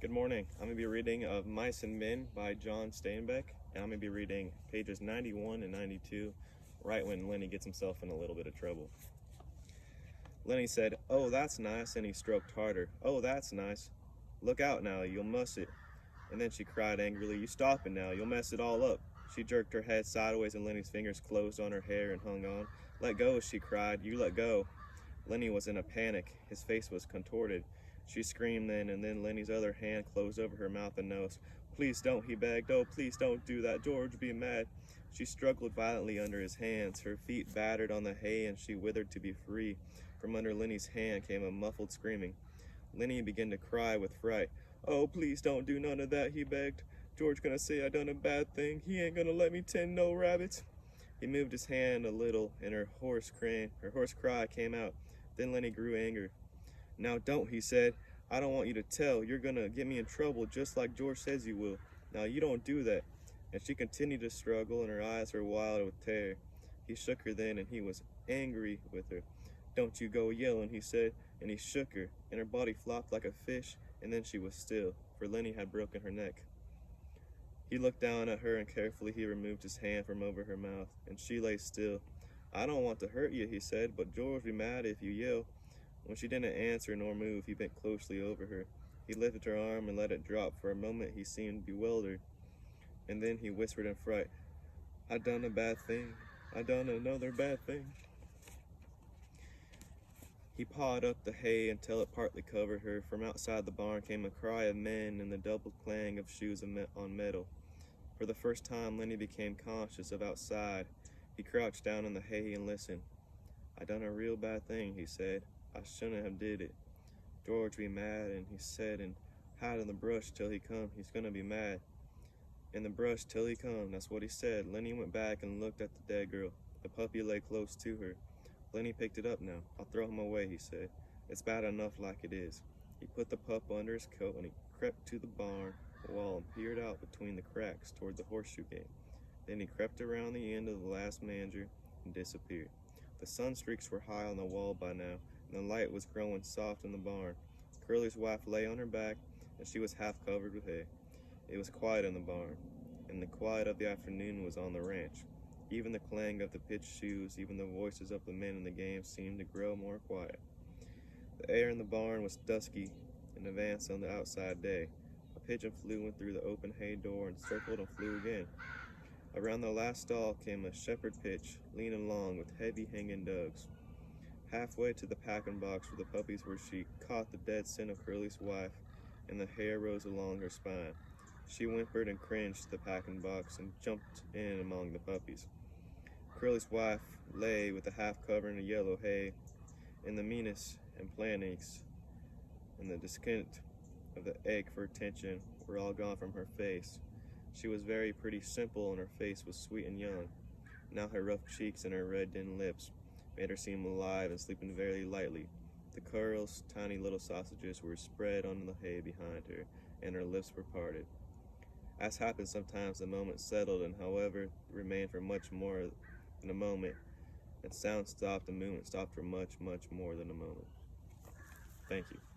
Good morning. I'm going to be reading of Mice and Men by John Steinbeck, and I'm going to be reading pages 91 and 92, right when Lenny gets himself in a little bit of trouble. Lenny said, "Oh, that's nice," and he stroked harder. "Oh, that's nice. Look out now, you'll muss it." And then she cried angrily, "You stop it now, you'll mess it all up." She jerked her head sideways and Lenny's fingers closed on her hair and hung on. "Let go," she cried. "You let go." Lenny was in a panic. His face was contorted. She screamed then, and then Lenny's other hand closed over her mouth and nose. "Please don't," he begged. "Oh, please don't do that. George would be mad." She struggled violently under his hands. Her feet battered on the hay, and she withered to be free. From under Lenny's hand came a muffled screaming. Lenny began to cry with fright. "Oh, please don't do none of that," he begged. "George gonna say I done a bad thing. He ain't gonna let me tend no rabbits." He moved his hand a little, and her hoarse cry came out. Then Lenny grew angry. "Now don't," he said. "I don't want you to tell. You're gonna get me in trouble just like George says you will. Now you don't do that." And she continued to struggle, and her eyes were wild with terror. He shook her then, and he was angry with her. "Don't you go yelling," he said, and he shook her, and her body flopped like a fish, and then she was still, for Lenny had broken her neck. He looked down at her, and carefully he removed his hand from over her mouth, and she lay still. "I don't want to hurt you," he said, "but George will be mad if you yell." When she didn't answer nor move, he bent closely over her. He lifted her arm and let it drop. For a moment he seemed bewildered, and then he whispered in fright, "I done a bad thing. I done another bad thing." He pawed up the hay until it partly covered her. From outside the barn came a cry of men and the double clang of shoes on metal. For the first time, Lenny became conscious of outside. He crouched down in the hay and listened. "I done a real bad thing," he said. "I shouldn't have did it. George be mad," and he said, "and hide in the brush till he come. He's gonna be mad. In the brush till he come," that's what he said. Lenny went back and looked at the dead girl. The puppy lay close to her. Lenny picked it up now. "I'll throw him away," he said. "It's bad enough like it is." He put the pup under his coat and he crept to the barn wall and peered out between the cracks toward the horseshoe gate. Then he crept around the end of the last manger and disappeared. The sun streaks were high on the wall by now, and the light was growing soft in the barn. Curly's wife lay on her back, and she was half covered with hay. It was quiet in the barn, and the quiet of the afternoon was on the ranch. Even the clang of the pitched shoes, even the voices of the men in the game seemed to grow more quiet. The air in the barn was dusky in advance on the outside day. A pigeon flew in through the open hay door and circled and flew again. Around the last stall came a shepherd pitch, lean and long, with heavy hanging dugs. Halfway to the packing box for the puppies where she caught the dead scent of Curly's wife, and the hair rose along her spine. She whimpered and cringed to the packing box and jumped in among the puppies. Curly's wife lay with a half covering of yellow hay, and the meanness and planings and the discontent of the ache for attention were all gone from her face. She was very pretty simple, and her face was sweet and young. Now her rough cheeks and her red-dinned lips made her seem alive and sleeping very lightly. The curls, tiny little sausages, were spread on the hay behind her, and her lips were parted. As happens sometimes, the moment settled, and however remained for much more than a moment, and sound stopped, the movement stopped for much, much more than a moment. Thank you.